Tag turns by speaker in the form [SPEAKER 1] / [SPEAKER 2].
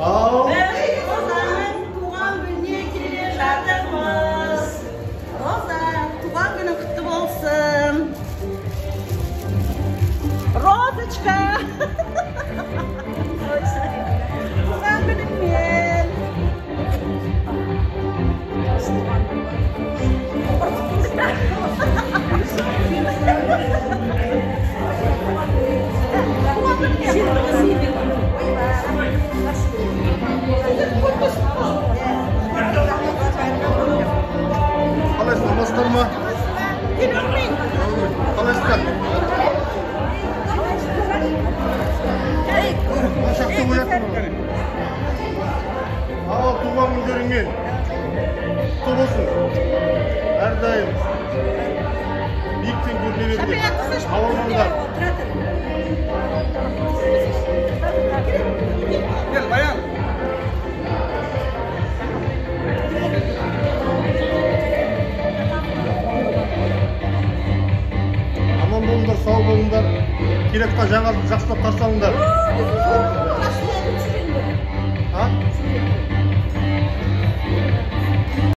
[SPEAKER 1] Al.
[SPEAKER 2] Roza'nın tuğan gününe kire жатырмыз. Роза, туған күнің құтты болсын. Розочка. Туған күніңмен.
[SPEAKER 1] Қалайсың, амансыздар ма? Қалайсыздар? Қашақты қояттың ба? Ал, туған күндеріңмен құтты болсын. Әрдайым биіктен көріне берген ауырмаңдар. Gel bayan. Аман болыңдар, сау болыңдар. Керекті жаңалық жақсылап қарсы алыңдар.